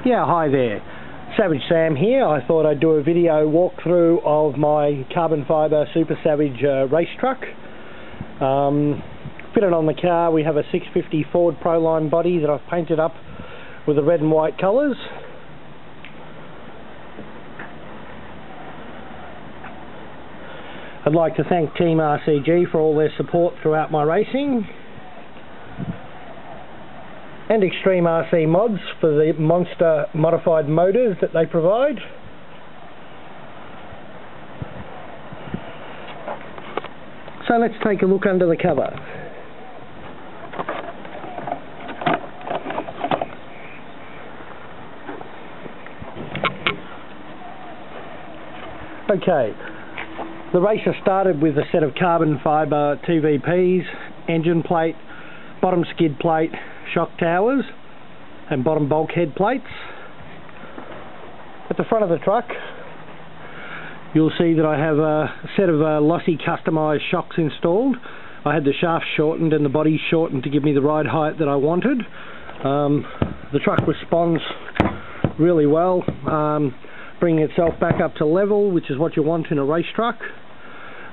Yeah, hi there. Savage Sam here. I thought I'd do a video walkthrough of my carbon fibre Super Savage race truck. Fitted on the car, we have a 650 Ford Proline body that I've painted up with the red and white colours. I'd like to thank Team RCG for all their support throughout my racing, and Extreme RC Mods for the monster modified motors that they provide. So let's take a look under the cover. Okay, the racer started with a set of carbon fibre TVPs, engine plate, bottom skid plate, shock towers and bottom bulkhead plates. At the front of the truck you'll see that I have a set of lossy customised shocks installed. I had the shaft shortened and the body shortened to give me the ride height that I wanted. The truck responds really well, bringing itself back up to level, which is what you want in a race truck.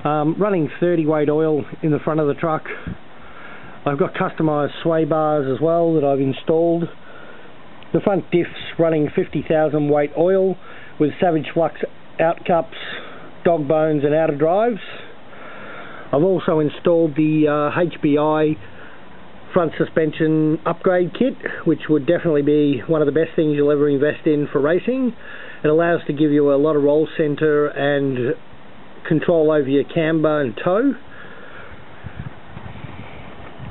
Running 30 weight oil in the front of the truck. I've got customised sway bars as well that I've installed. The front diff's running 50,000 weight oil with Savage Flux out cups, dog bones and outer drives. I've also installed the HBI front suspension upgrade kit, which would definitely be one of the best things you'll ever invest in for racing. It allows to give you a lot of roll centre and control over your camber and toe.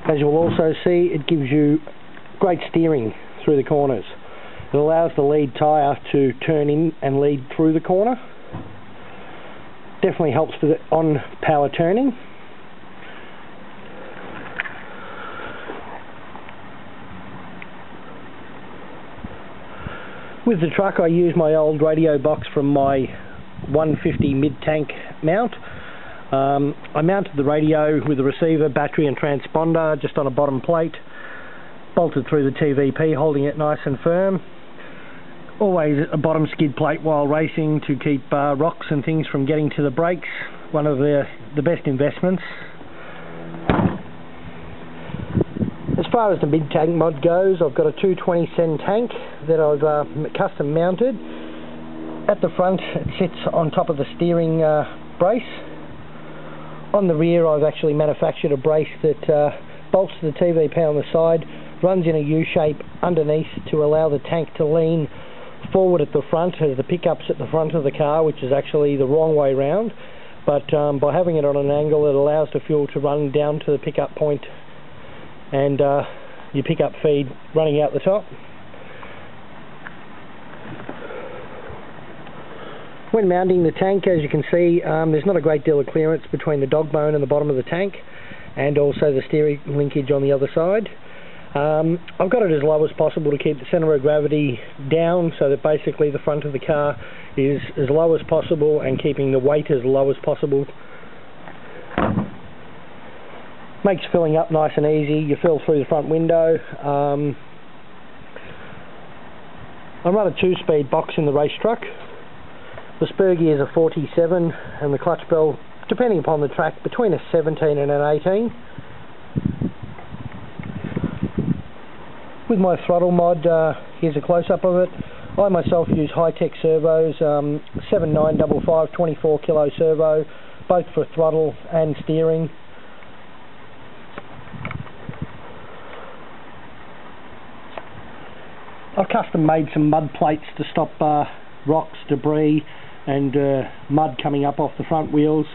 As you'll also see, it gives you great steering through the corners. It allows the lead tyre to turn in and lead through the corner. Definitely helps with it on power turning. With the truck I use my old radio box from my 150 mid-tank mount. I mounted the radio with the receiver, battery and transponder just on a bottom plate, bolted through the TVP holding it nice and firm. Always a bottom skid plate while racing to keep rocks and things from getting to the brakes, one of the best investments. As far as the mid-tank mod goes, I've got a 220 cent tank that I've custom mounted. At the front it sits on top of the steering brace. On the rear I've actually manufactured a brace that bolts to the TVP on the side, runs in a U-shape underneath to allow the tank to lean forward at the front as the pickups at the front of the car, which is actually the wrong way round. But by having it on an angle it allows the fuel to run down to the pickup point and your pickup feed running out the top. When mounting the tank, as you can see, there's not a great deal of clearance between the dog bone and the bottom of the tank, and also the steering linkage on the other side. I've got it as low as possible to keep the centre of gravity down, so that basically the front of the car is as low as possible and keeping the weight as low as possible. Makes filling up nice and easy. You fill through the front window. I run a 2-speed box in the race truck. The spur gear is a 47 and the clutch bell, depending upon the track, between a 17 and an 18. With my throttle mod, here's a close-up of it. I myself use high-tech servos, 7955 24 kilo servo, both for throttle and steering. I've custom made some mud plates to stop rocks, debris and mud coming up off the front wheels.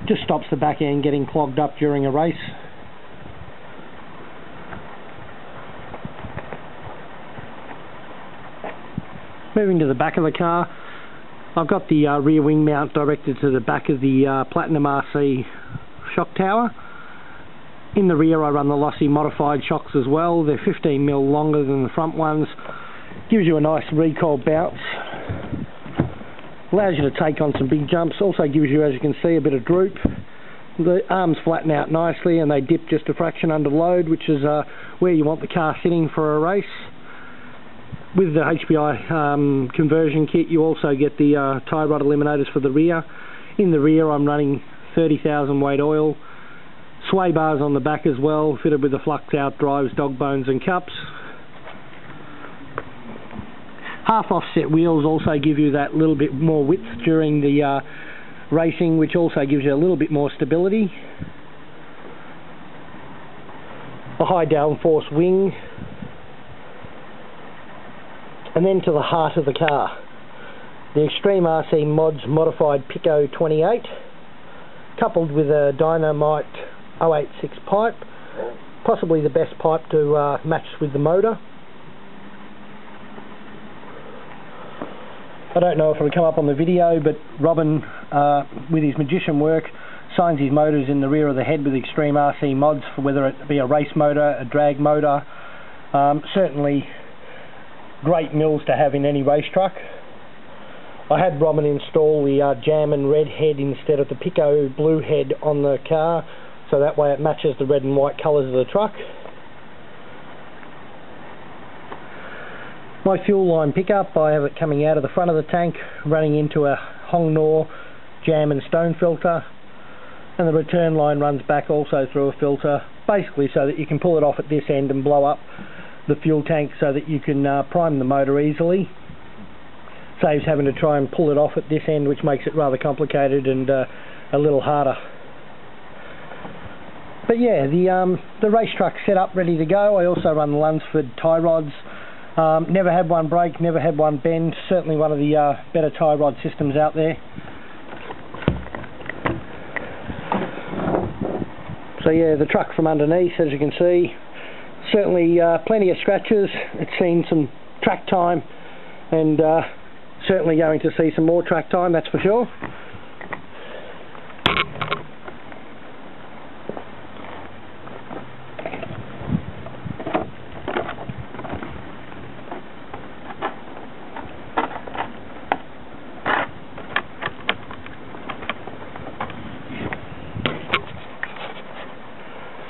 Just stops the back end getting clogged up during a race. Moving to the back of the car, I've got the rear wing mount directed to the back of the Platinum RC shock tower. In the rear I run the lossy modified shocks as well. They're 15mm longer than the front ones. Gives you a nice recoil bounce. Allows you to take on some big jumps. Also gives you, as you can see, a bit of droop. The arms flatten out nicely and they dip just a fraction under load, which is where you want the car sitting for a race. with the HPI conversion kit, you also get the tie rod eliminators for the rear. In the rear I'm running 30,000 weight oil, sway bars on the back as well, fitted with the flux out drives, dog bones and cups. Half offset wheels also give you that little bit more width during the racing, which also gives you a little bit more stability. A high downforce wing, and then to the heart of the car, the Extreme RC Mods modified Pico 28, coupled with a Dynamite 086 pipe, possibly the best pipe to match with the motor. I don't know if it'll come up on the video, but Robin, with his magician work, signs his motors in the rear of the head with Extreme RC Mods, for whether it be a race motor, a drag motor. Certainly great mills to have in any race truck. I had Robin install the Jammin red head instead of the Pico blue head on the car, so that way it matches the red and white colours of the truck. My fuel line pickup, I have it coming out of the front of the tank, running into a Hongnor Jammin stone filter, and the return line runs back also through a filter, basically so that you can pull it off at this end and blow up the fuel tank so that you can prime the motor easily. Saves having to try and pull it off at this end, which makes it rather complicated and a little harder. But yeah, the race truck's set up, ready to go. I also run the Lunsford tie rods. Never had one break, never had one bend. Certainly one of the better tie rod systems out there. So yeah, the truck from underneath, as you can see, certainly plenty of scratches. It's seen some track time, and certainly going to see some more track time, that's for sure.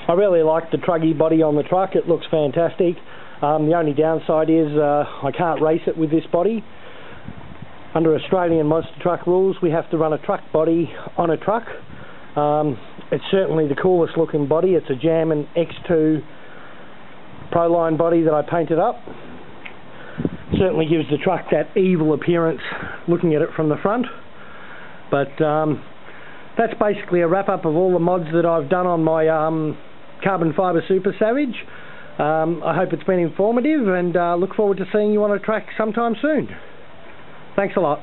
I really like the truggy body on the truck, it looks fantastic. The only downside is I can't race it with this body. Under Australian monster truck rules, we have to run a truck body on a truck. It's certainly the coolest looking body. It's a Jammin X2 Proline body that I painted up. Certainly gives the truck that evil appearance looking at it from the front. But that's basically a wrap up of all the mods that I've done on my carbon fibre Super Savage. I hope it's been informative, and look forward to seeing you on a track sometime soon. Thanks a lot.